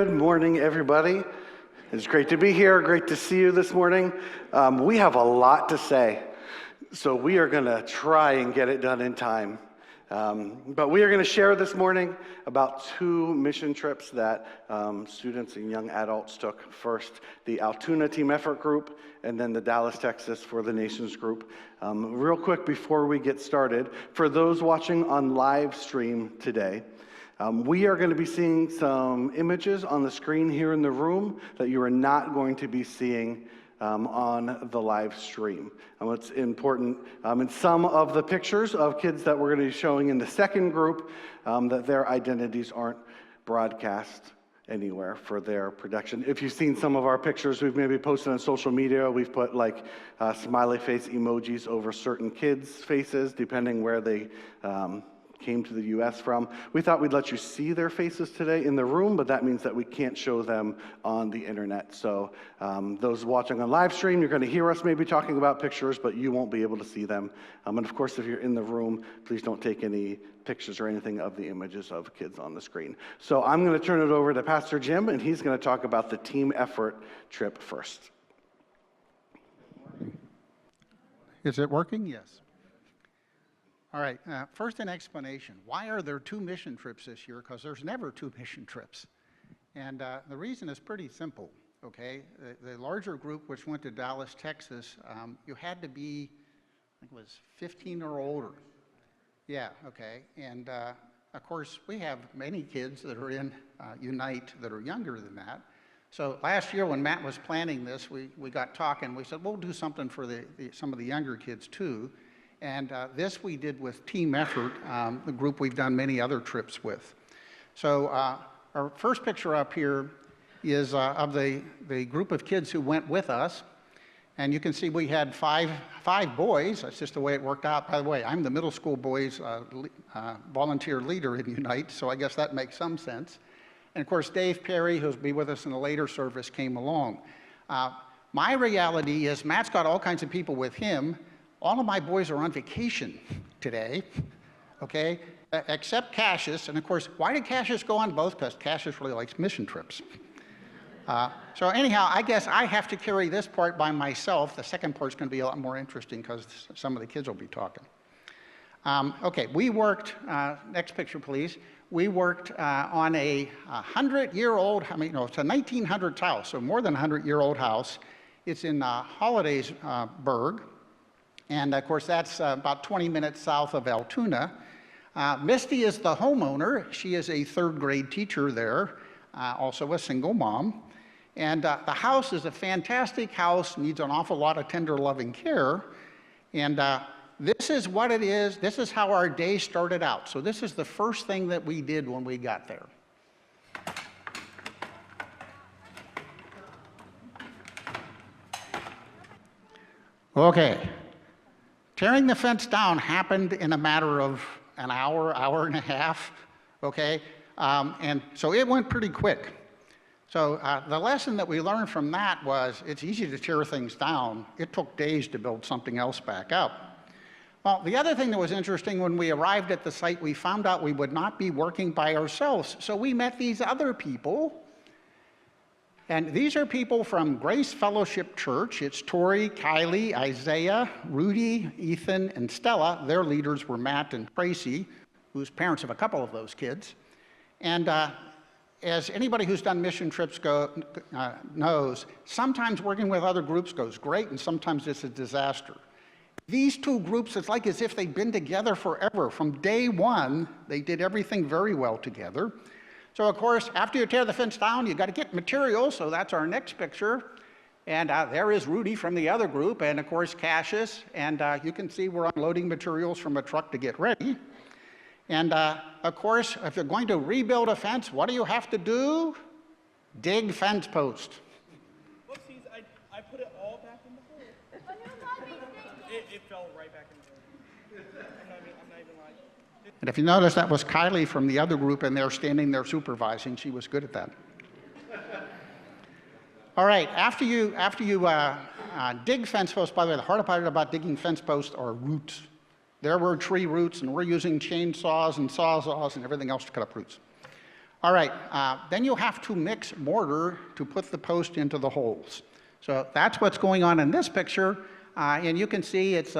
Good morning, everybody. It's great to be here. Great to see you this morning. We have a lot to say, so we are going to try and get it done in time. But we are going to share this morning about two mission trips that students and young adults took. First, the Altoona Team Effort Group, and then the Dallas, Texas for the Nations Group. Real quick before we get started, for those watching on live stream today, we are going to be seeing some images on the screen here in the room that you are not going to be seeing on the live stream. It's important in some of the pictures of kids that we're going to be showing in the second group that their identities aren't broadcast anywhere for their production. If you've seen some of our pictures we've maybe posted on social media, we've put like smiley face emojis over certain kids' faces depending where they came to the U.S. from. We thought we'd let you see their faces today in the room, but that means that we can't show them on the internet. So those watching on live stream, you're going to hear us maybe talking about pictures, but you won't be able to see them. And of course, if you're in the room, please don't take any pictures or anything of the images of kids on the screen. So I'm going to turn it over to Pastor Jim, and he's going to talk about the team effort trip first. Is it working? Yes. All right, first an explanation. Why are there two mission trips this year? Because there's never two mission trips. And the reason is pretty simple, okay? The larger group, which went to Dallas, Texas, you had to be, I think it was 15 or older. Yeah, okay. And of course, we have many kids that are in Unite that are younger than that. So last year when Matt was planning this, we got talking. We said, we'll do something for some of the younger kids too. And this we did with Team Effort, the group we've done many other trips with. So our first picture up here is of the group of kids who went with us. And you can see we had five boys. That's just the way it worked out. By the way, I'm the middle school boys volunteer leader in Unite, so I guess that makes some sense. And of course, Dave Perry, who'll be with us in the later service, came along. My reality is Matt's got all kinds of people with him. All of my boys are on vacation today, okay, except Cassius. And of course, why did Cassius go on both? Because Cassius really likes mission trips. So anyhow, I guess I have to carry this part by myself. The second part's going to be a lot more interesting because some of the kids will be talking. Okay, we worked, next picture please. We worked on a 100-year-old, it's a 1900s house, so more than a 100-year-old house. It's in Hollidaysburg. And of course, that's about 20 minutes south of Altoona. Misty is the homeowner. She is a third grade teacher there, also a single mom. And the house is a fantastic house, needs an awful lot of tender, loving care. And this is what it is. This is how our day started out. So this is the first thing that we did when we got there. Okay. Tearing the fence down happened in a matter of an hour, hour and a half, okay? And so it went pretty quick. So the lesson that we learned from that was it's easy to tear things down. It took days to build something else back up. Well, the other thing that was interesting, when we arrived at the site, we found out we would not be working by ourselves. So we met these other people. And these are people from Grace Fellowship Church. It's Tori, Kylie, Isaiah, Rudy, Ethan, and Stella. Their leaders were Matt and Tracy, whose parents have a couple of those kids. And as anybody who's done mission trips knows, sometimes working with other groups goes great, and sometimes it's a disaster. These two groups, it's like as if they've been together forever. From day one, they did everything very well together. So of course, after you tear the fence down, you got to get materials, so that's our next picture. And there is Rudy from the other group, and of course Cassius, and you can see we're unloading materials from a truck to get ready. And of course, if you're going to rebuild a fence, what do you have to do? Dig fence post. Whoopsies, I put it all back in the hole. It fell right back in the hole. I'm not even lying. And if you notice, that was Kylie from the other group, and they're standing there supervising. She was good at that. All right, after you dig fence posts, by the way, the hard part about digging fence posts are roots. There were tree roots, and we're using chainsaws and sawzalls and everything else to cut up roots. All right, then you have to mix mortar to put the post into the holes. So that's what's going on in this picture. And you can see it's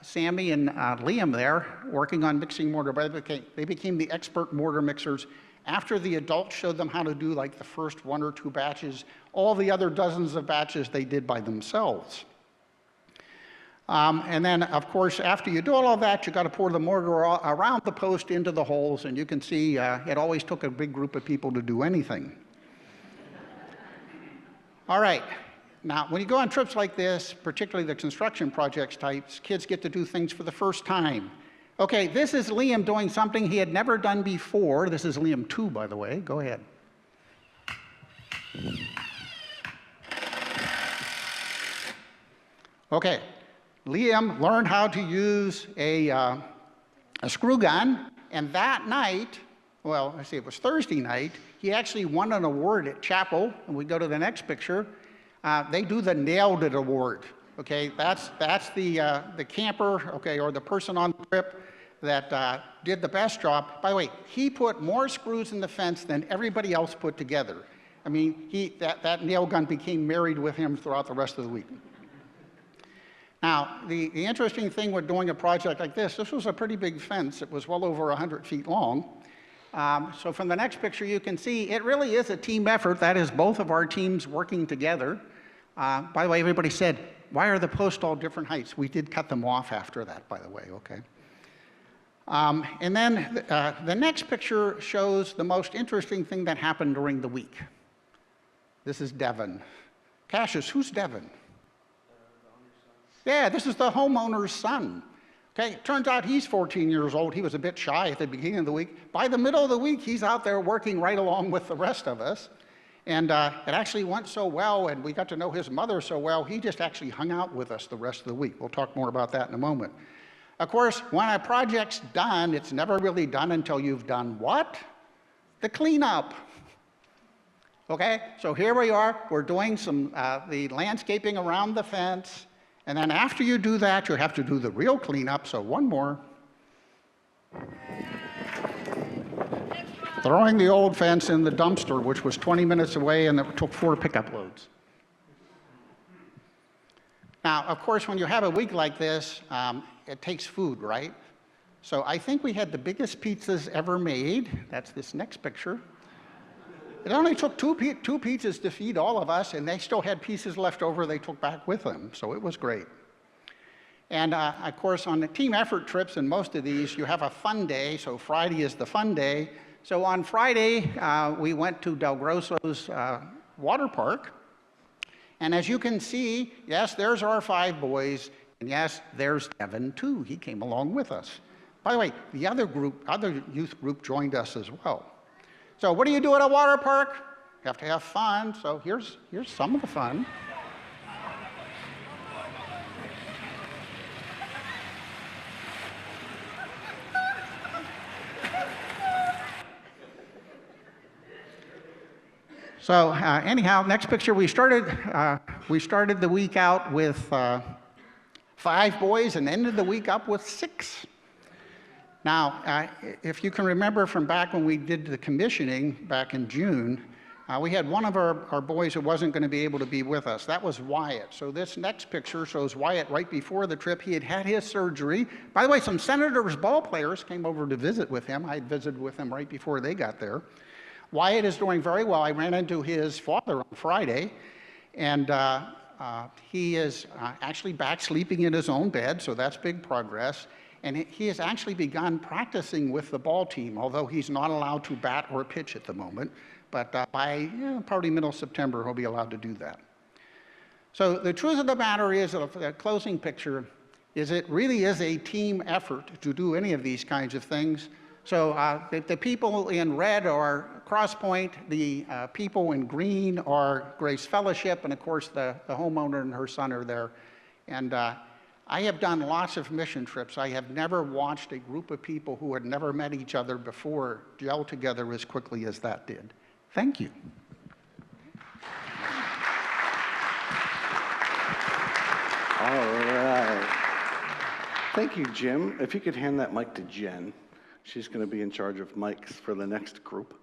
Sammy and Liam there working on mixing mortar. But they became the expert mortar mixers after the adults showed them how to do like the first 1 or 2 batches. All the other dozens of batches they did by themselves. And then, of course, after you do all of that, you got to pour the mortar around the post into the holes. And you can see it always took a big group of people to do anything. All right. Now, when you go on trips like this, particularly the construction projects types, kids get to do things for the first time. Okay, this is Liam doing something he had never done before. This is Liam 2, by the way. Go ahead. Okay, Liam learned how to use a screw gun, and that night, well, I see it was Thursday night, he actually won an award at chapel, and we go to the next picture. They do the Nailed It Award. Okay, that's the camper, okay, or the person on the trip that did the best job. By the way, he put more screws in the fence than everybody else put together. I mean, that nail gun became married with him throughout the rest of the week. Now, the interesting thing with doing a project like this was a pretty big fence. It was well over 100 feet long. So from the next picture, you can see it really is a team effort. That is both of our teams working together. By the way, everybody said, why are the posts all different heights? We did cut them off after that, by the way, okay? And then the next picture shows the most interesting thing that happened during the week. This is Devin. Cassius, who's Devin? Yeah, this is the homeowner's son. Okay, it turns out he's 14 years old. He was a bit shy at the beginning of the week. By the middle of the week, he's out there working right along with the rest of us. And it actually went so well, and we got to know his mother so well, he just actually hung out with us the rest of the week. We'll talk more about that in a moment. Of course, when a project's done, it's never really done until you've done what? The cleanup. Okay, so here we are. We're doing some the landscaping around the fence. And then after you do that, you have to do the real cleanup. So one more. Throwing the old fence in the dumpster, which was 20 minutes away, and it took 4 pickup loads. Now, of course, when you have a week like this, it takes food, right? So I think we had the biggest pizzas ever made. That's this next picture. It only took two pizzas to feed all of us, and they still had pieces left over they took back with them, so it was great. And of course, on the team effort trips, and most of these, you have a fun day, so Friday is the fun day. So on Friday, we went to Del Grosso's water park, and as you can see, yes, there's our 5 boys, and yes, there's Devin too. He came along with us. By the way, the other youth group joined us as well. So what do you do at a water park? You have to have fun. So here's some of the fun. So anyhow, next picture, we started the week out with 5 boys and ended the week up with 6. Now, if you can remember from back when we did the commissioning back in June, we had one of our boys who wasn't going to be able to be with us. That was Wyatt. So this next picture shows Wyatt right before the trip. He had had his surgery. By the way, some Senators ball players came over to visit with him. I had visited with him right before they got there. Wyatt is doing very well. I ran into his father on Friday, and he is actually back sleeping in his own bed, so that's big progress. And he has actually begun practicing with the ball team, although he's not allowed to bat or pitch at the moment. But by probably middle September, he'll be allowed to do that. So the truth of the matter is, the closing picture is it really is a team effort to do any of these kinds of things. So the people in red are Cross Point, the people in green are Grace Fellowship, and of course the homeowner and her son are there. And I have done lots of mission trips. I have never watched a group of people who had never met each other before gel together as quickly as that did. Thank you. All right. Thank you, Jim. If you could hand that mic to Jen. She's going to be in charge of mics for the next group.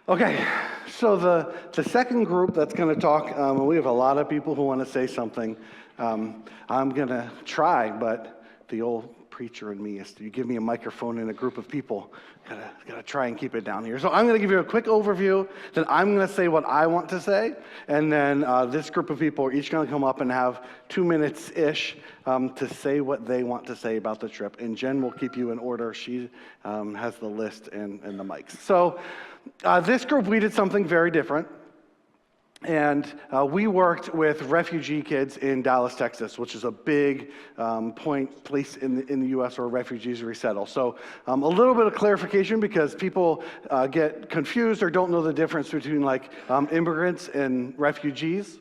Okay, so the second group that's going to talk, we have a lot of people who want to say something. I'm going to try, but the old preacher in me is, you give me a microphone and a group of people, gotta try and keep it down here. So I'm going to give you a quick overview, then I'm going to say what I want to say, and then this group of people are each going to come up and have 2 minutes-ish to say what they want to say about the trip. And Jen will keep you in order. She has the list and the mics. So this group, we did something very different. And we worked with refugee kids in Dallas, Texas, which is a big place in the U.S. where refugees resettle. So a little bit of clarification, because people get confused or don't know the difference between like immigrants and refugees.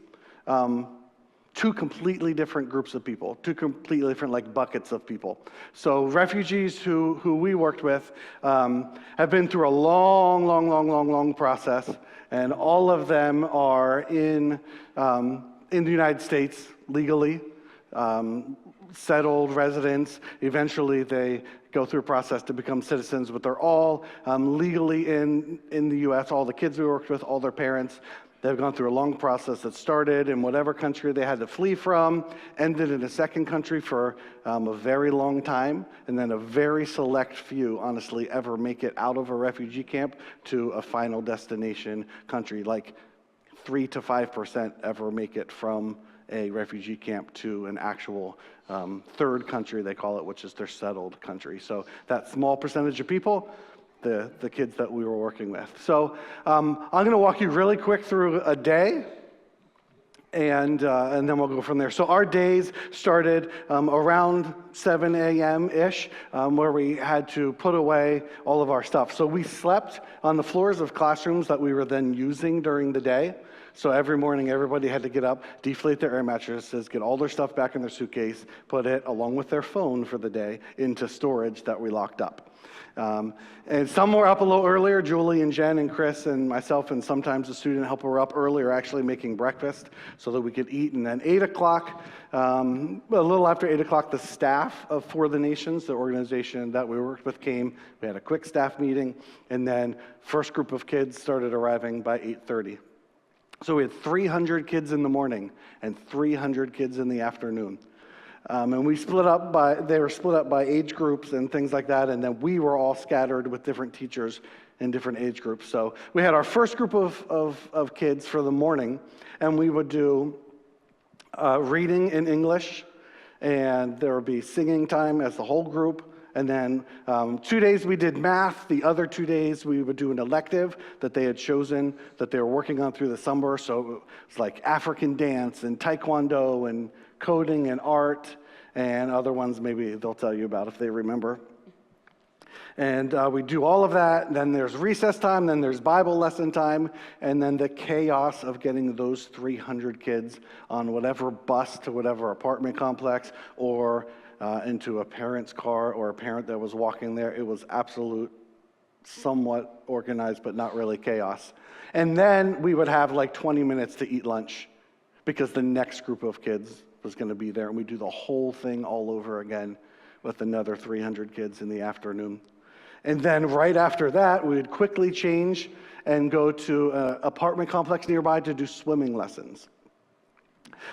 Two completely different groups of people, two completely different like buckets of people. So refugees who we worked with have been through a long process, and all of them are in the United States legally, settled residents. Eventually they go through a process to become citizens, but they're all legally in the U.S. All the kids we worked with, all their parents. They've gone through a long process that started in whatever country they had to flee from, ended in a second country for a very long time, and then a very select few, honestly, ever make it out of a refugee camp to a final destination country. Like 3 to 5% ever make it from a refugee camp to an actual third country, they call it, which is their settled country. So that small percentage of people, the kids that we were working with. So I'm going to walk you really quick through a day, and then we'll go from there. So our days started around 7 a.m.-ish, where we had to put away all of our stuff. So we slept on the floors of classrooms that we were then using during the day. So every morning, everybody had to get up, deflate their air mattresses, get all their stuff back in their suitcase, put it, along with their phone for the day, into storage that we locked up. And some were up a little earlier. Julie and Jen and Chris and myself and sometimes a student helper were up earlier actually making breakfast so that we could eat. And then 8 o'clock, a little after 8 o'clock, the staff of For the Nations, the organization that we worked with, came. We had a quick staff meeting, and then first group of kids started arriving by 8:30. So we had 300 kids in the morning and 300 kids in the afternoon. And they were split up by age groups and things like that, and then we were all scattered with different teachers in different age groups. So we had our first group of kids for the morning, and we would do reading in English, and there would be singing time as the whole group. And then 2 days we did math. The other 2 days we would do an elective that they had chosen that they were working on through the summer. So it's like African dance and taekwondo and coding and art, and other ones maybe they'll tell you about if they remember. And we do all of that. Then there's recess time, then there's Bible lesson time, and then the chaos of getting those 300 kids on whatever bus to whatever apartment complex or into a parent's car or a parent that was walking there. It was absolute, somewhat organized, but not really chaos. And then we would have like 20 minutes to eat lunch because the next group of kids was going to be there, and we do the whole thing all over again with another 300 kids in the afternoon. And then right after that, we would quickly change and go to an apartment complex nearby to do swimming lessons.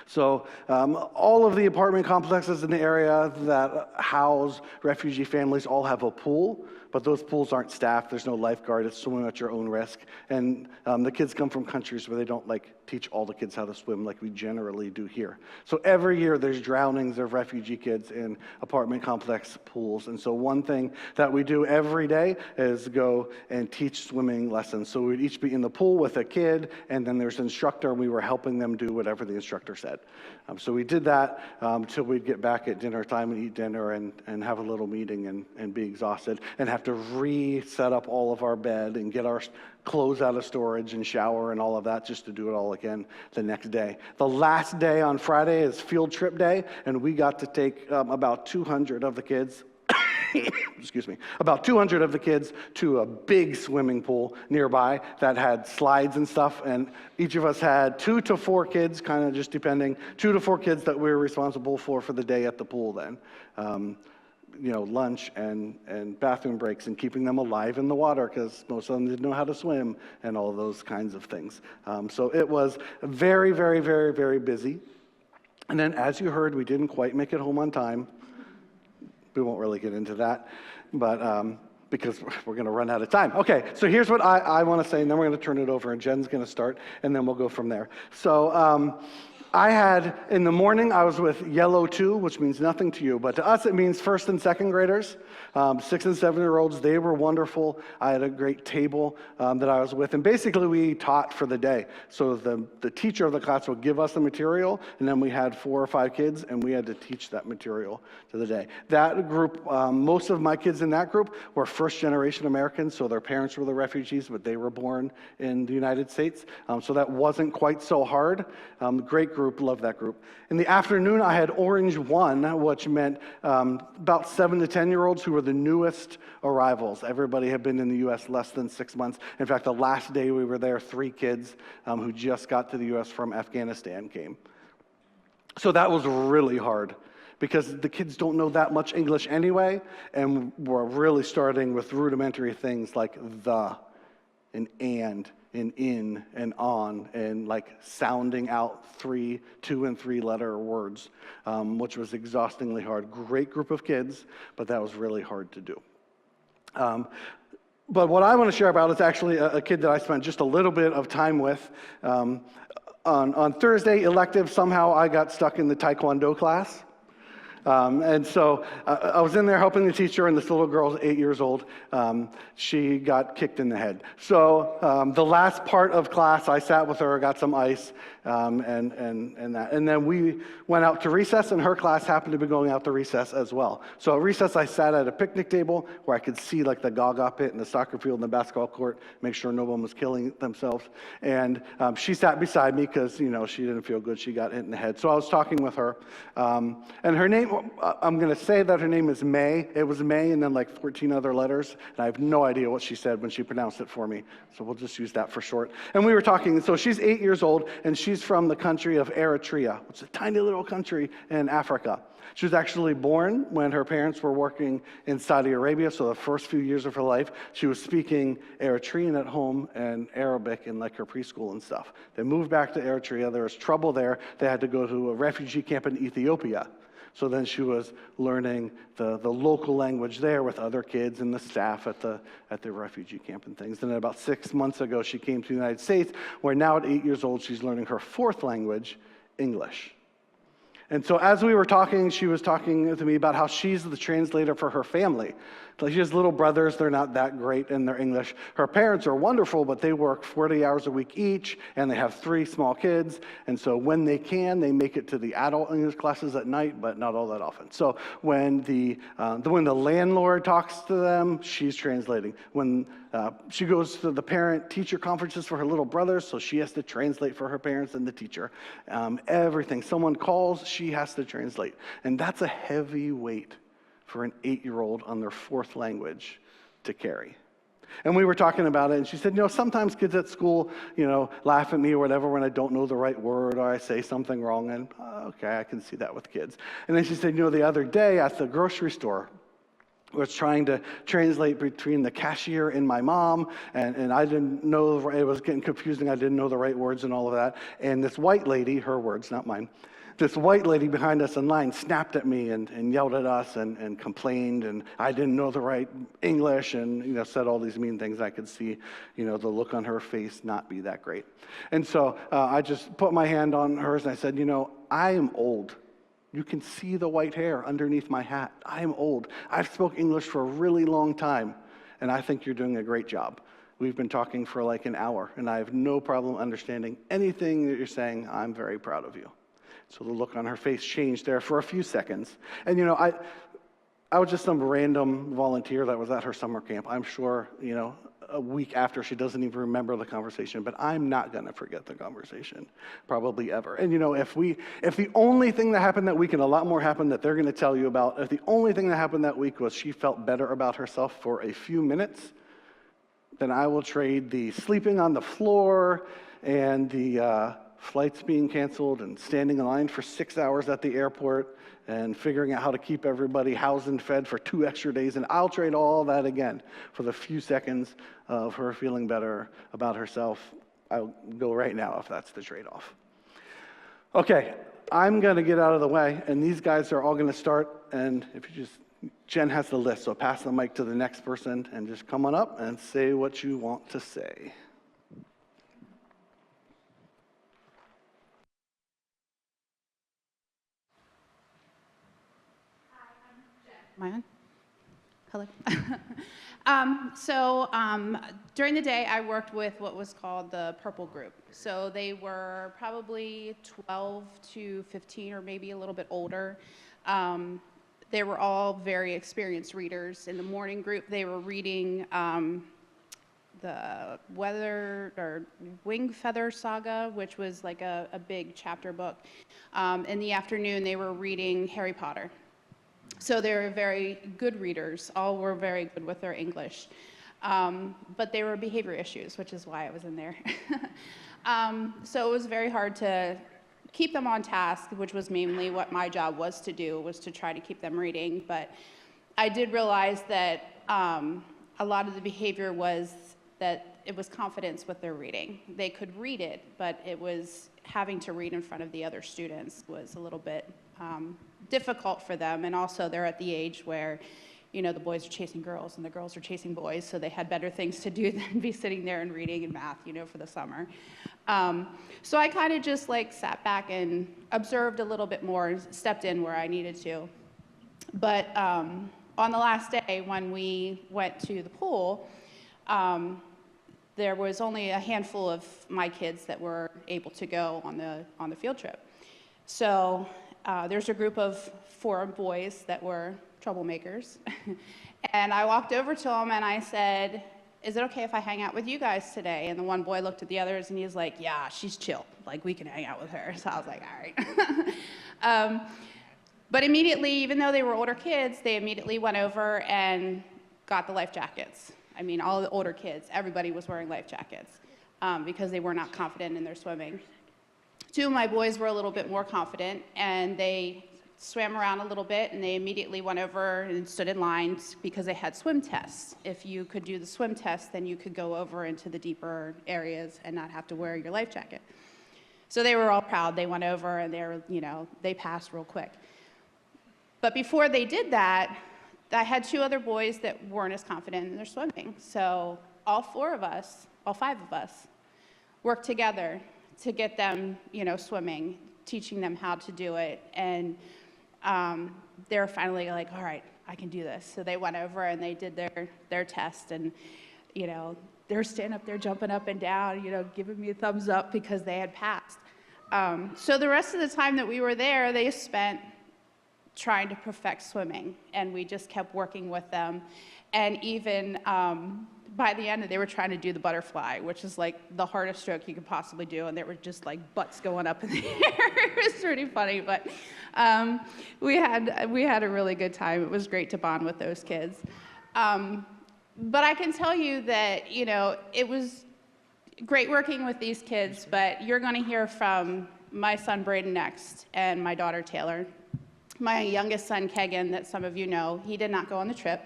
So all of the apartment complexes in the area that house refugee families all have a pool, but those pools aren't staffed. There's no lifeguard. It's swimming at your own risk. And the kids come from countries where they don't teach all the kids how to swim like we generally do here. So every year there's drownings of refugee kids in apartment complex pools. And so one thing that we do every day is go and teach swimming lessons. So we'd each be in the pool with a kid, and then there's an instructor, and we were helping them do whatever the instructor said. So we did that until we'd get back at dinner time and eat dinner and have a little meeting and be exhausted and have to reset up all of our bed and get our clothes out of storage and shower and all of that just to do it all again the next day. The last day on Friday is field trip day, and we got to take about 200 of the kids excuse me, about 200 of the kids to a big swimming pool nearby that had slides and stuff, and each of us had 2 to 4 kids, kind of just depending, 2 to 4 kids that we were responsible for the day at the pool then. lunch and bathroom breaks and keeping them alive in the water because most of them didn't know how to swim and all those kinds of things. So it was very, very, very, very busy. And then, as you heard, we didn't quite make it home on time. We won't really get into that, but because we're going to run out of time. Okay, so here's what I want to say, and then we're going to turn it over, and Jen's going to start, and then we'll go from there. So in the morning, I was with Yellow 2, which means nothing to you, but to us it means first and second graders, 6 and 7-year-olds. They were wonderful. I had a great table that I was with, and basically we taught for the day. So the teacher of the class would give us the material, and then we had 4 or 5 kids, and we had to teach that material to the day. That group, most of my kids in that group were first-generation Americans, so their parents were the refugees, but they were born in the United States, so that wasn't quite so hard. Great group, loved that group. In the afternoon, I had Orange 1, which meant about 7 to 10-year-olds who were the newest arrivals. Everybody had been in the U.S. less than 6 months. In fact, the last day we were there, 3 kids who just got to the U.S. from Afghanistan came. So that was really hard because the kids don't know that much English anyway, and we're really starting with rudimentary things like the and in and on, and like sounding out 2 and 3 letter words, which was exhaustingly hard. Great group of kids, but that was really hard to do. But what I want to share about is actually a kid that I spent just a little bit of time with. On Thursday elective, somehow I got stuck in the Taekwondo class. And so I was in there helping the teacher, and this little girl's 8 years old. She got kicked in the head. So the last part of class, I sat with her, got some ice, and that. And then we went out to recess, and her class happened to be going out to recess as well. So at recess, I sat at a picnic table where I could see like the Gaga pit and the soccer field and the basketball court, make sure no one was killing themselves. And she sat beside me because, she didn't feel good. She got hit in the head. So I was talking with her, and her name, I'm going to say that her name is May. It was May and then like 14 other letters, and I have no idea what she said when she pronounced it for me, so we'll just use that for short. And we were talking, so she's 8 years old, and she's from the country of Eritrea, which is a tiny little country in Africa. She was actually born when her parents were working in Saudi Arabia, so the first few years of her life, she was speaking Eritrean at home and Arabic in like her preschool and stuff. They moved back to Eritrea. There was trouble there. They had to go to a refugee camp in Ethiopia. So then she was learning the local language there with other kids and the staff at the refugee camp and things. And then about 6 months ago, she came to the United States, where now at 8 years old, she's learning her 4th language, English. And so as we were talking, she was talking to me about how she's the translator for her family. Like she has little brothers, they're not that great in their English. Her parents are wonderful, but they work 40 hours a week each, and they have 3 small kids. And so when they can, they make it to the adult English classes at night, but not all that often. So when the landlord talks to them, she's translating. When she goes to the parent-teacher conferences for her little brothers, so she has to translate for her parents and the teacher. Everything. Someone calls, she has to translate. And that's a heavy weight for an 8-year-old on their 4th language to carry. And we were talking about it, and she said, sometimes kids at school, laugh at me or whatever when I don't know the right word or I say something wrong, and okay, I can see that with kids. And then she said, the other day at the grocery store, I was trying to translate between the cashier and my mom, and I didn't know, it was getting confusing, I didn't know the right words and all of that, and this white lady, her words, not mine, this white lady behind us in line snapped at me and yelled at us and complained, and I didn't know the right English and said all these mean things. I could see the look on her face not be that great. And so I just put my hand on hers and I said, I am old. You can see the white hair underneath my hat. I am old. I've spoke English for a really long time, and I think you're doing a great job. We've been talking for like an hour, and I have no problem understanding anything that you're saying. I'm very proud of you. So the look on her face changed there for a few seconds. And, I was just some random volunteer that was at her summer camp. I'm sure, a week after, she doesn't even remember the conversation, but I'm not going to forget the conversation, probably ever. And, if the only thing that happened that week, and a lot more happened that they're going to tell you about, if the only thing that happened that week was she felt better about herself for a few minutes, then I will trade the sleeping on the floor and the flights being canceled and standing in line for 6 hours at the airport and figuring out how to keep everybody housed and fed for 2 extra days. And I'll trade all that again for the few seconds of her feeling better about herself. I'll go right now if that's the trade-off. Okay, I'm going to get out of the way, and these guys are all going to start. And if you just, Jen has the list, so pass the mic to the next person and just come on up and say what you want to say. Am I on? Hello. During the day, I worked with what was called the Purple Group. So they were probably 12 to 15 or maybe a little bit older. They were all very experienced readers. In the morning group, they were reading the Wing Feather Saga, which was like a big chapter book. In the afternoon, they were reading Harry Potter. So they were very good readers. All were very good with their English. But they were behavior issues, which is why I was in there. So it was very hard to keep them on task, which was mainly what my job was to do, was to try to keep them reading. But I did realize that a lot of the behavior was that it was confidence with their reading. They could read it, but it was having to read in front of the other students was a little bit difficult for them. And also they're at the age where, you know, the boys are chasing girls and the girls are chasing boys, so they had better things to do than be sitting there and reading and math, you know, for the summer. So I kind of just like sat back and observed a little bit more, stepped in where I needed to. But on the last day when we went to the pool, there was only a handful of my kids that were able to go on the field trip. So there's a group of 4 boys that were troublemakers. And I walked over to them and I said, "Is it okay if I hang out with you guys today?" And the one boy looked at the others and he was like, "Yeah, she's chill. Like, we can hang out with her." So I was like, all right. But immediately, even though they were older kids, they immediately went over and got the life jackets. I mean, all the older kids, everybody was wearing life jackets because they were not confident in their swimming. 2 of my boys were a little bit more confident, and they swam around a little bit, and they immediately went over and stood in lines because they had swim tests. If you could do the swim test, then you could go over into the deeper areas and not have to wear your life jacket. So they were all proud. They went over, and they passed real quick. But before they did that, I had 2 other boys that weren't as confident in their swimming. So all 5 of us, worked together to get them, swimming, teaching them how to do it. And they were finally like, all right, I can do this. So they went over and they did their test. And, they're standing up there jumping up and down, giving me a thumbs up because they had passed. So the rest of the time that we were there, they spent trying to perfect swimming, and we just kept working with them. And even by the end, they were trying to do the butterfly, which is like the hardest stroke you could possibly do, and there were just like butts going up in the air. It was pretty funny, but we had a really good time. It was great to bond with those kids. But I can tell you that it was great working with these kids. But you're going to hear from my son Braden next, and my daughter Taylor. My youngest son, Kegan, that some of you know, he did not go on the trip.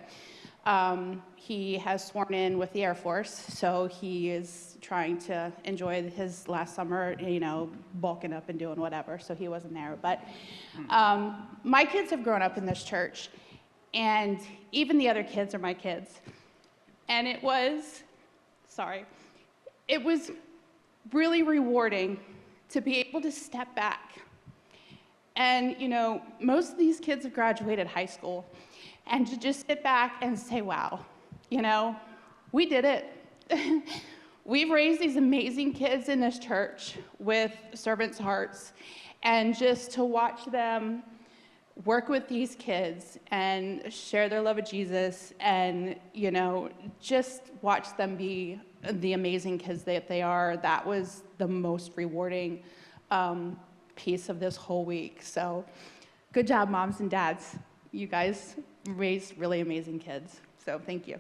He has sworn in with the Air Force, so he is trying to enjoy his last summer, bulking up and doing whatever, so he wasn't there. But my kids have grown up in this church, and even the other kids are my kids. And it was really rewarding to be able to step back. And, most of these kids have graduated high school, and to just sit back and say, wow, we did it. We've raised these amazing kids in this church with servants' hearts, and just to watch them work with these kids and share their love of Jesus and, just watch them be the amazing kids that they are, that was the most rewarding piece of this whole week. So good job, moms and dads. You guys raised really amazing kids. So thank you.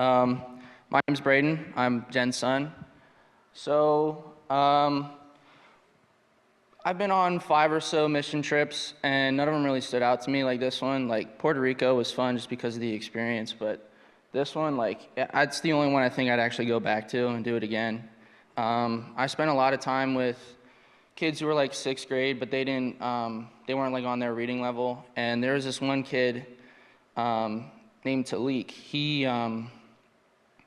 My name's Braden. I'm Jen's son. So, I've been on 5 or so mission trips, and none of them really stood out to me like this one. Like, Puerto Rico was fun just because of the experience, but this one, like, it's the only one I think I'd actually go back to and do it again. I spent a lot of time with kids who were like 6th grade, but they weren't like on their reading level. And there was this one kid named Talik.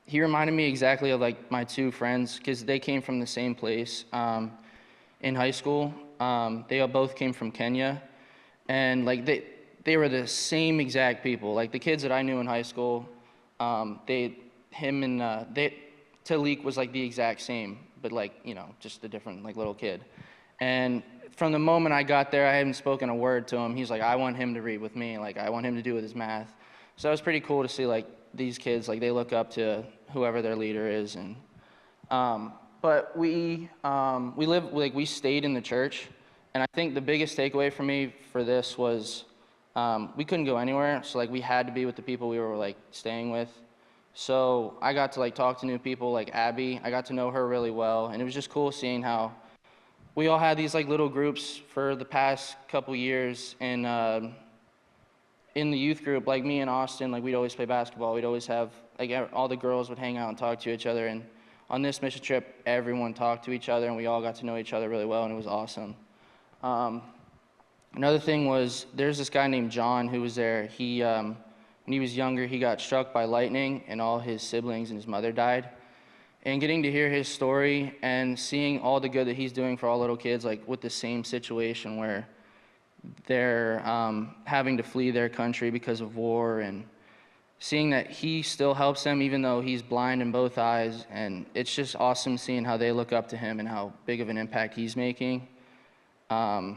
He reminded me exactly of like my 2 friends because they came from the same place in high school. They all both came from Kenya, and like they were the same exact people. Like the kids that I knew in high school, Talik was like the exact same, but like, you know, just a different like little kid. And from the moment I got there, I hadn't spoken a word to him. He's like, I want him to read with me. Like, I want him to do with his math. So it was pretty cool to see like these kids, like they look up to whoever their leader is. And but we stayed in the church, and I think the biggest takeaway for me for this was we couldn't go anywhere, so like we had to be with the people we were like staying with. So I got to like talk to new people like Abby. I got to know her really well, and it was just cool seeing how we all had these like little groups for the past couple years. And in the youth group, like me and Austin, like we'd always play basketball. We'd always have like all the girls would hang out and talk to each other. And on this mission trip, everyone talked to each other, and we all got to know each other really well, and it was awesome. Another thing was there's this guy named John who was there. When he was younger, he got struck by lightning, and all his siblings and his mother died. And getting to hear his story and seeing all the good that he's doing for all little kids, like with the same situation where they're having to flee their country because of war, and seeing that he still helps them even though he's blind in both eyes. And it's just awesome seeing how they look up to him and how big of an impact he's making. But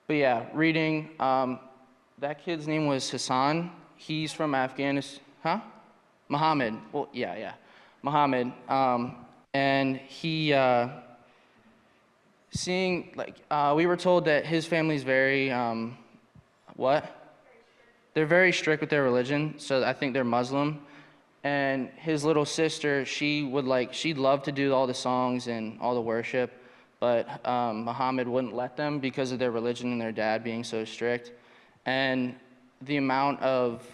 yeah, reading, that kid's name was Hassan. He's from Afghanistan. Muhammad. Well, yeah. Muhammad. And he, we were told that his family's very, They're very strict with their religion, so I think they're Muslim. And his little sister, she'd love to do all the songs and all the worship, but Muhammad wouldn't let them because of their religion and their dad being so strict. And the amount of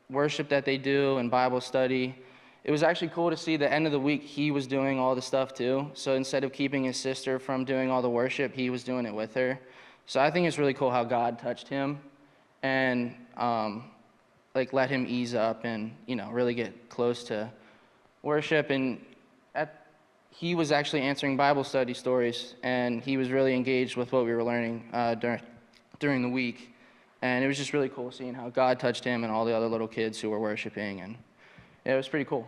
worship that they do and Bible study, it was actually cool to see the end of the week he was doing all the stuff too. So instead of keeping his sister from doing all the worship, he was doing it with her. So I think it's really cool how God touched him and let him ease up and, really get close to worship. And he was actually answering Bible study stories, and he was really engaged with what we were learning during the week. And it was just really cool seeing how God touched him and all the other little kids who were worshiping, and it was pretty cool.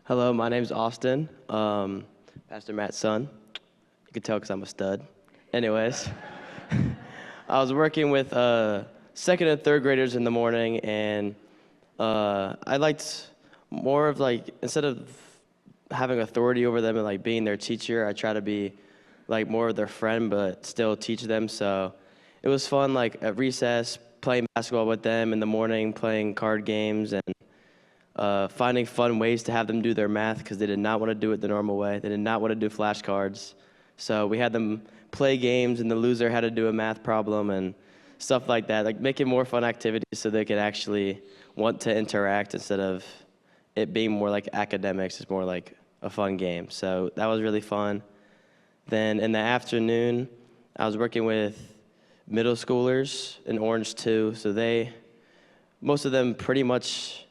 Hello, my name's Austin, Pastor Matt's son. You can tell because I'm a stud. Anyways, I was working with 2nd and 3rd graders in the morning, and I liked more of instead of having authority over them and being their teacher, I try to be more of their friend, but still teach them. So it was fun, at recess, playing basketball with them in the morning, playing card games, and finding fun ways to have them do their math because they did not want to do it the normal way. They did not want to do flashcards. So we had them play games, and the loser had to do a math problem and stuff like that, making more fun activities so they could actually want to interact instead of it being more like academics. It's more like a fun game. So that was really fun. Then in the afternoon, I was working with middle schoolers in Orange 2. So most of them pretty much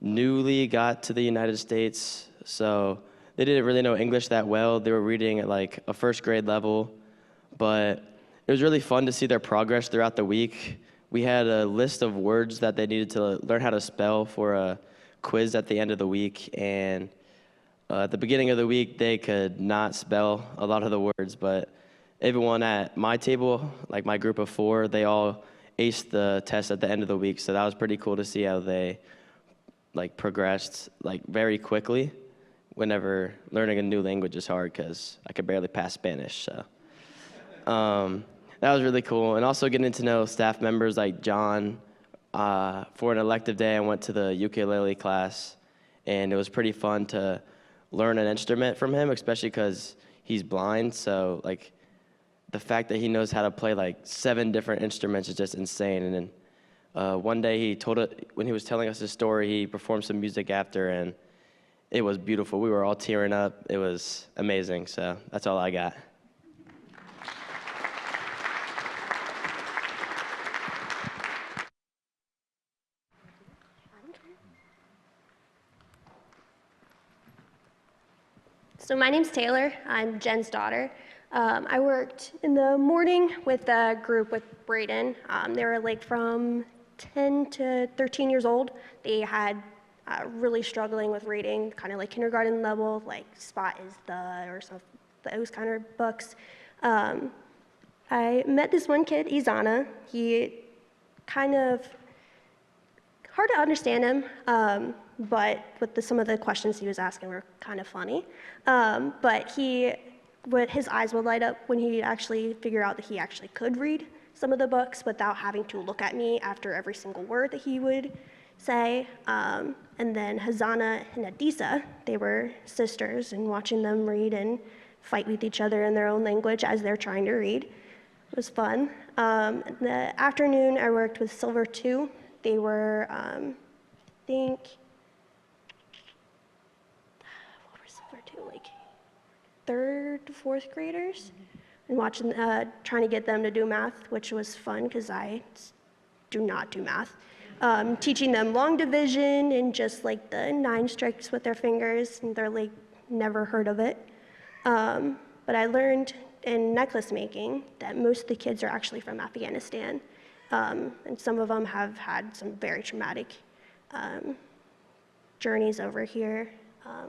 newly got to the United States, so they didn't really know English that well. They were reading at a 1st grade level, but it was really fun to see their progress throughout the week. We had a list of words that they needed to learn how to spell for a quiz at the end of the week, and at the beginning of the week, they could not spell a lot of the words, but everyone at my table, my group of 4, they all aced the test at the end of the week, so that was pretty cool to see how they like progressed like very quickly whenever learning a new language is hard because I could barely pass Spanish. So that was really cool. And also getting to know staff members like John. For an elective day, I went to the ukulele class, and it was pretty fun to learn an instrument from him, especially because he's blind. So like the fact that he knows how to play like 7 different instruments is just insane. And then one day when he was telling us his story, he performed some music after, and it was beautiful. We were all tearing up. It was amazing. So that's all I got. So my name's Taylor. I'm Jen's daughter. I worked in the morning with a group with Brayden. They were like from 10 to 13 years old. They had really struggling with reading, kind of like kindergarten level, like Spot is the, or some those kind of books. I met this one kid, Izana. He kind of, hard to understand him, but with some of the questions he was asking were kind of funny. But his eyes would light up when he actually figured out that he actually could read some of the books without having to look at me after every single word that he would say. And then Hazana and Adisa, they were sisters, and watching them read and fight with each other in their own language as they're trying to read was fun. In the afternoon, I worked with Silver 2. They were, I think, what were Silver 2, like 3rd to 4th graders? And watching, trying to get them to do math, which was fun because I do not do math. Teaching them long division and just like the 9 strikes with their fingers, and they're like, never heard of it. But I learned in necklace making that most of the kids are actually from Afghanistan. And some of them have had some very traumatic journeys over here. I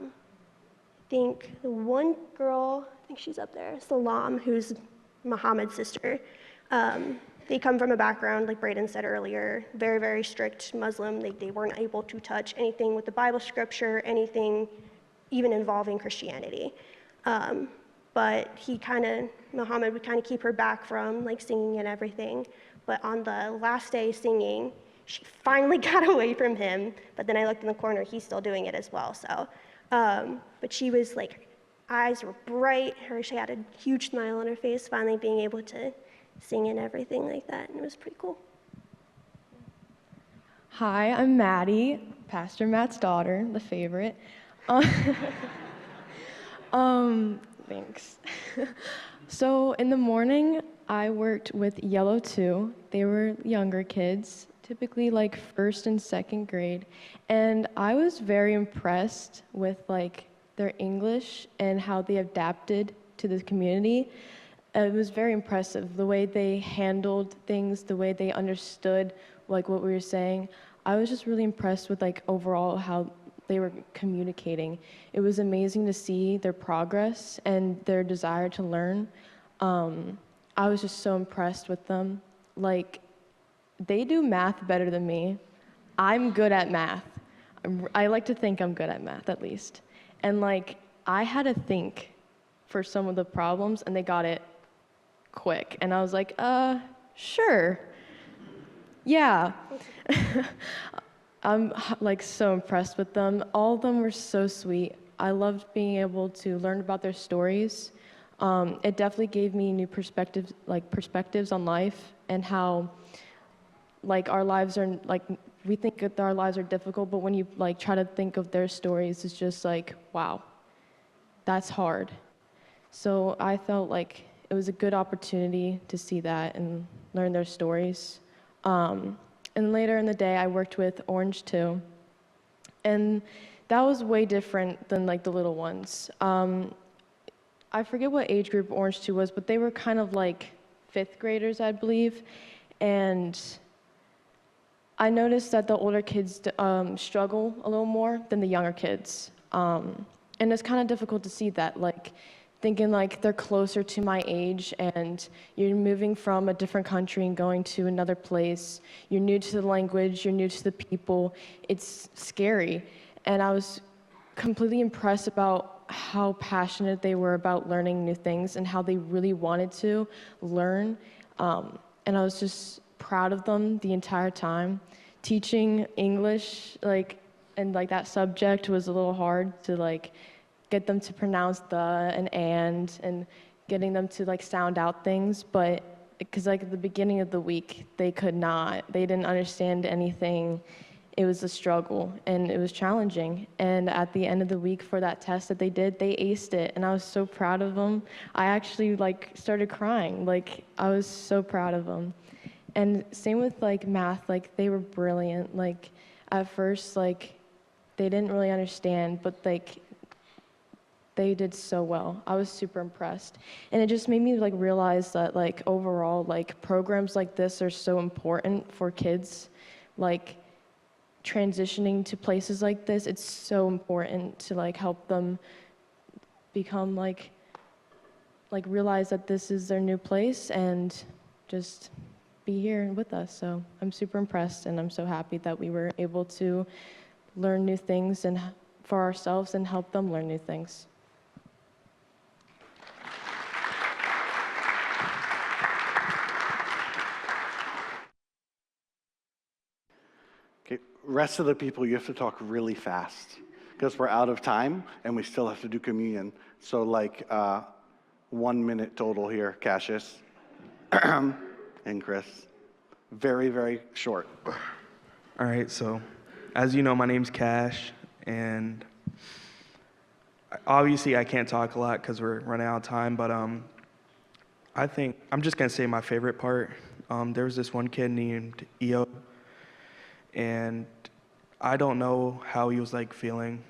think the one girl, I think she's up there, Salam, who's Muhammad's sister. They come from a background, like Brayden said earlier, very, very strict Muslim. They weren't able to touch anything with the Bible scripture, anything even involving Christianity. But Muhammad would kind of keep her back from like singing and everything. But on the last day singing, she finally got away from him. But then I looked in the corner, he's still doing it as well. So, but she was like, eyes were bright. She had a huge smile on her face, finally being able to sing and everything like that. And it was pretty cool. Hi, I'm Maddie, Pastor Matt's daughter, the favorite. Thanks. So in the morning, I worked with Yellow 2. They were younger kids, typically like 1st and 2nd grade. And I was very impressed with like their English and how they adapted to the community. It was very impressive, the way they handled things, the way they understood like what we were saying. I was just really impressed with like overall how they were communicating. It was amazing to see their progress and their desire to learn. I was just so impressed with them. Like, they do math better than me. I'm good at math. I like to think I'm good at math, at least. And like, I had to think for some of the problems, and they got it quick. And I was like, sure. Yeah. I'm like so impressed with them. All of them were so sweet. I loved being able to learn about their stories. It definitely gave me new perspectives on life and how like our lives are like, we think that our lives are difficult, but when you like try to think of their stories, it's just like, wow, that's hard. So I felt like it was a good opportunity to see that and learn their stories. And later in the day, I worked with Orange 2. And that was way different than like the little ones. I forget what age group Orange 2 was, but they were kind of like 5th graders, I believe. And I noticed that the older kids struggle a little more than the younger kids. And it's kind of difficult to see that. Like, thinking like they're closer to my age, and you're moving from a different country and going to another place. You're new to the language, you're new to the people. It's scary. And I was completely impressed about how passionate they were about learning new things and how they really wanted to learn. And I was just proud of them the entire time. Teaching English, and that subject was a little hard to get them to pronounce the and getting them to sound out things, but because at the beginning of the week they didn't understand anything. It was a struggle and it was challenging, and at the end of the week for that test that they did, they aced it, and I was so proud of them. I actually started crying. I was so proud of them. And same with math, they were brilliant. At first they didn't really understand, but they did so well. I was super impressed. And it just made me realize that overall programs like this are so important for kids. Transitioning to places like this, it's so important to help them become realize that this is their new place and just be here with us. So I'm super impressed, and I'm so happy that we were able to learn new things and for ourselves and help them learn new things. Okay, rest of the people, you have to talk really fast because we're out of time and we still have to do communion. So 1 minute total here, Cassius and Chris. Very, very short. All right, so as you know, my name's Cash, and obviously I can't talk a lot because we're running out of time, but I think I'm just gonna say my favorite part. There was this one kid named Eo, and I don't know how he was feeling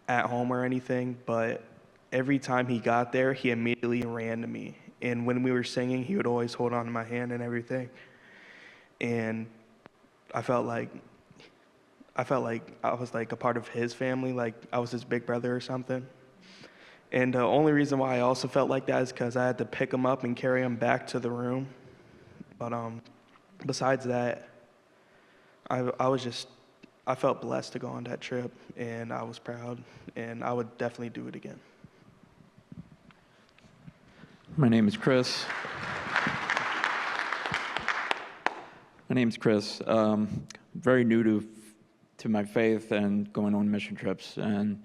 at home or anything, but every time he got there, he immediately ran to me. And when we were singing, he would always hold on to my hand and everything. And I felt like I was a part of his family, I was his big brother or something. And the only reason why I also felt like that is because I had to pick him up and carry him back to the room. But besides that, I felt blessed to go on that trip, and I was proud, and I would definitely do it again. My name is Chris. Very new to my faith and going on mission trips, and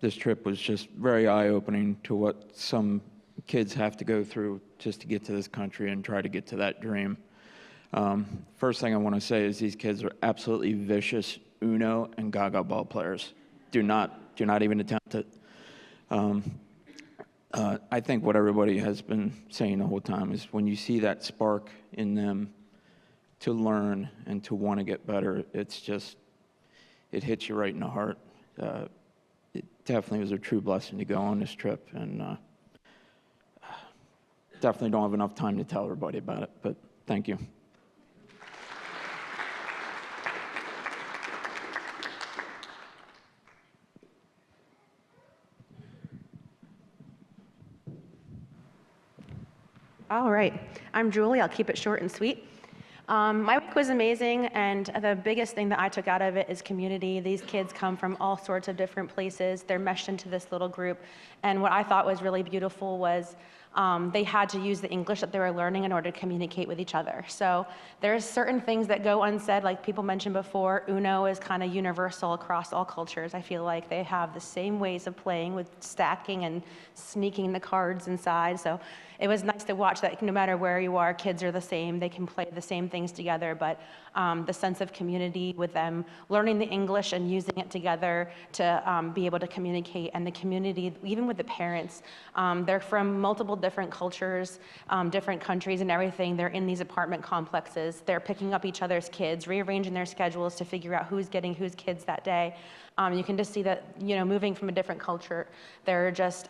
this trip was just very eye-opening to what some kids have to go through just to get to this country and try to get to that dream. First thing I want to say is these kids are absolutely vicious Uno and Gaga ball players. Do not even attempt it. I think what everybody has been saying the whole time is when you see that spark in them to learn and to want to get better, it hits you right in the heart. It definitely was a true blessing to go on this trip, and definitely don't have enough time to tell everybody about it, but thank you. All right, I'm Julie. I'll keep it short and sweet. My week was amazing, and the biggest thing that I took out of it is community. These kids come from all sorts of different places. They're meshed into this little group, and what I thought was really beautiful was they had to use the English that they were learning in order to communicate with each other. So there's certain things that go unsaid, like people mentioned before. Uno is kind of universal across all cultures. I feel like they have the same ways of playing with stacking and sneaking the cards inside. So it was nice to watch that no matter where you are, kids are the same. They can play the same things together, but the sense of community with them, learning the English and using it together to be able to communicate, and the community, even with the parents, they're from multiple different cultures, different countries and everything. They're in these apartment complexes. They're picking up each other's kids, rearranging their schedules to figure out who's getting whose kids that day. You can just see that, moving from a different culture, they're just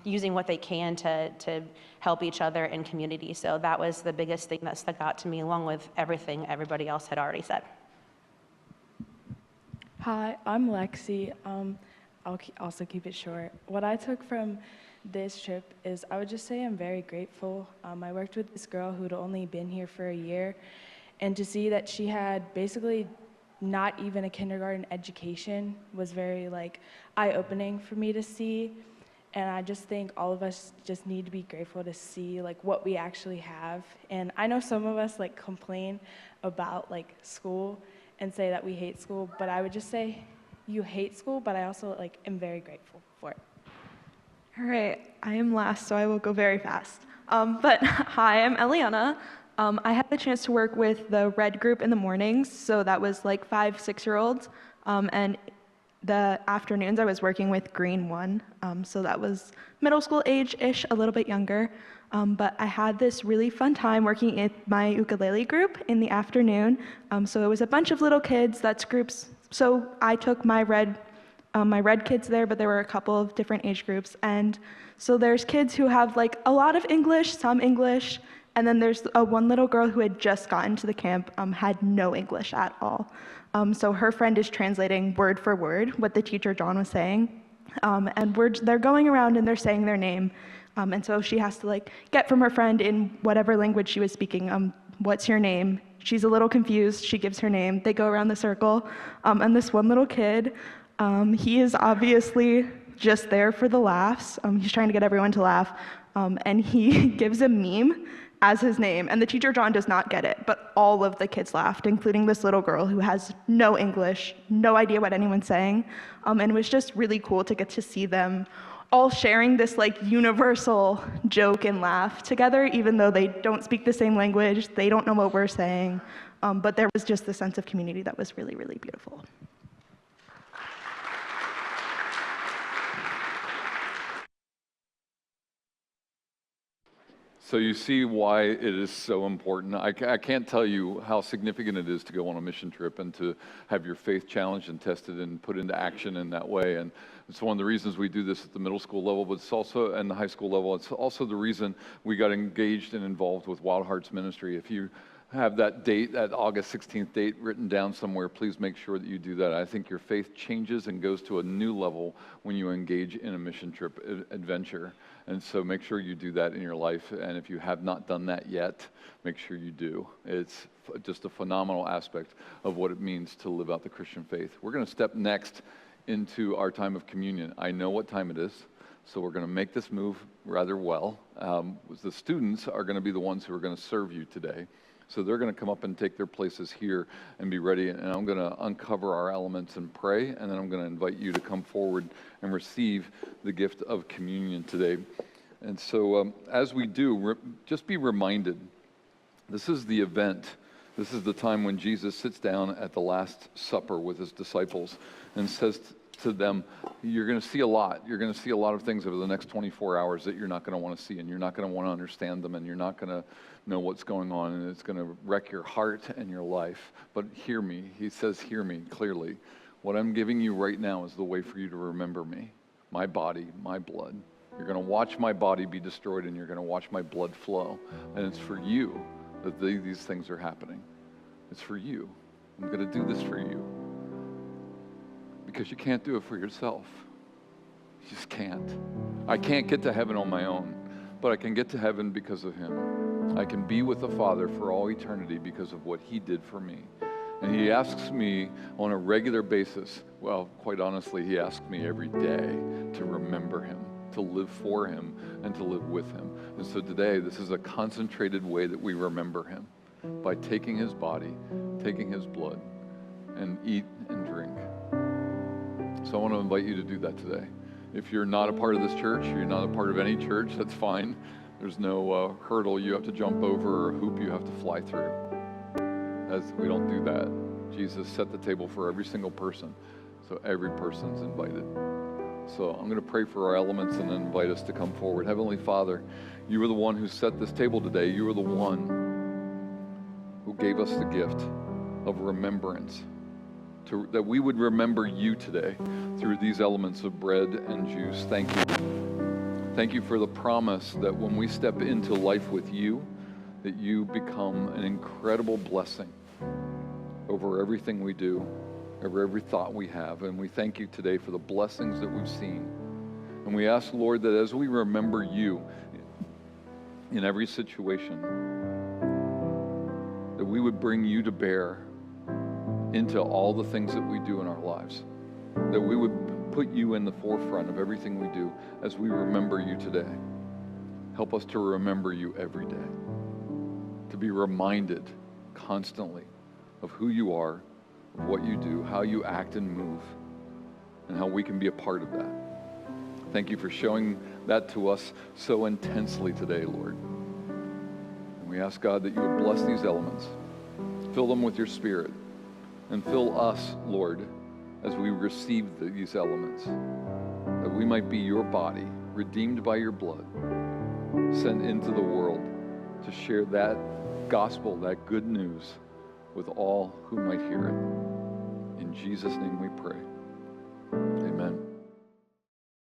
using what they can to help each other in community. So that was the biggest thing that stuck out to me, along with everything everybody else had already said. Hi, I'm Lexi. also keep it short. What I took from this trip is I would just say I'm very grateful. I worked with this girl who'd only been here for a year, and to see that she had basically not even a kindergarten education was very eye-opening for me to see. And I just think all of us just need to be grateful to see what we actually have. And I know some of us complain about school and say that we hate school, but I would just say you hate school, but I also am very grateful for it. All right, I am last, so I will go very fast. But hi, I'm Eliana. I had the chance to work with the Red group in the mornings, so that was 5, 6-year-olds, and the afternoons I was working with Green 1, so that was middle school age-ish, a little bit younger. But I had this really fun time working in my ukulele group in the afternoon. So it was a bunch of little kids, that's groups. So I took my red kids there, but there were a couple of different age groups. And so there's kids who have a lot of English, some English, and then there's one little girl who had just gotten to the camp, had no English at all. So her friend is translating word for word what the teacher John was saying. And they're going around and they're saying their name. And so she has to get from her friend in whatever language she was speaking, what's your name? She's a little confused, she gives her name, they go around the circle. And this one little kid, he is obviously just there for the laughs. He's trying to get everyone to laugh. And he gives a meme as his name, and the teacher John does not get it, but all of the kids laughed, including this little girl who has no English, no idea what anyone's saying, and it was just really cool to get to see them all sharing this universal joke and laugh together, even though they don't speak the same language, they don't know what we're saying, but there was just the sense of community that was really, really beautiful. So you see why it is so important. I can't tell you how significant it is to go on a mission trip and to have your faith challenged and tested and put into action in that way. And it's one of the reasons we do this at the middle school level, but it's also and the high school level. It's also the reason we got engaged and involved with Wild Hearts Ministry. If you have that date, that August 16th date written down somewhere, please make sure that you do that. I think your faith changes and goes to a new level when you engage in a mission trip adventure. And so make sure you do that in your life. And if you have not done that yet, make sure you do. It's just a phenomenal aspect of what it means to live out the Christian faith. We're going to step next into our time of communion. I know what time it is, so we're going to make this move rather well. The students are going to be the ones who are going to serve you today. So they're going to come up and take their places here and be ready. And I'm going to uncover our elements and pray. And then I'm going to invite you to come forward and receive the gift of communion today. And so as we do, just be reminded, this is the event. This is the time when Jesus sits down at the Last Supper with his disciples and says to them, you're going to see a lot. You're going to see a lot of things over the next 24 hours that you're not going to want to see, and you're not going to want to understand them, and you're not going to know what's going on, and it's going to wreck your heart and your life. But hear me. He says, hear me clearly. What I'm giving you right now is the way for you to remember me, my body, my blood. You're going to watch my body be destroyed, and you're going to watch my blood flow. And it's for you that these things are happening. It's for you. I'm going to do this for you. Because you can't do it for yourself. You just can't. I can't get to heaven on my own, but I can get to heaven because of him. I can be with the Father for all eternity because of what he did for me. And he asks me on a regular basis, well, quite honestly, he asks me every day to remember him, to live for him, and to live with him. And so today, this is a concentrated way that we remember him, by taking his body, taking his blood, and eat and drink. So I want to invite you to do that today. If you're not a part of this church, you're not a part of any church, that's fine. There's no hurdle you have to jump over or hoop you have to fly through. As we don't do that. Jesus set the table for every single person, so every person's invited. So I'm going to pray for our elements and then invite us to come forward. Heavenly Father, you are the one who set this table today. You are the one who gave us the gift of remembrance, that we would remember you today through these elements of bread and juice. Thank you. Thank you for the promise that when we step into life with you, that you become an incredible blessing over everything we do, over every thought we have. And we thank you today for the blessings that we've seen. And we ask, Lord, that as we remember you in every situation, that we would bring you to bear into all the things that we do in our lives, that we would put you in the forefront of everything we do as we remember you today. Help us to remember you every day, to be reminded constantly of who you are, of what you do, how you act and move, and how we can be a part of that. Thank you for showing that to us so intensely today, Lord. And we ask, God, that you would bless these elements, fill them with your Spirit, and fill us, Lord, as we receive these elements, that we might be your body, redeemed by your blood, sent into the world to share that gospel, that good news, with all who might hear it. In Jesus' name we pray.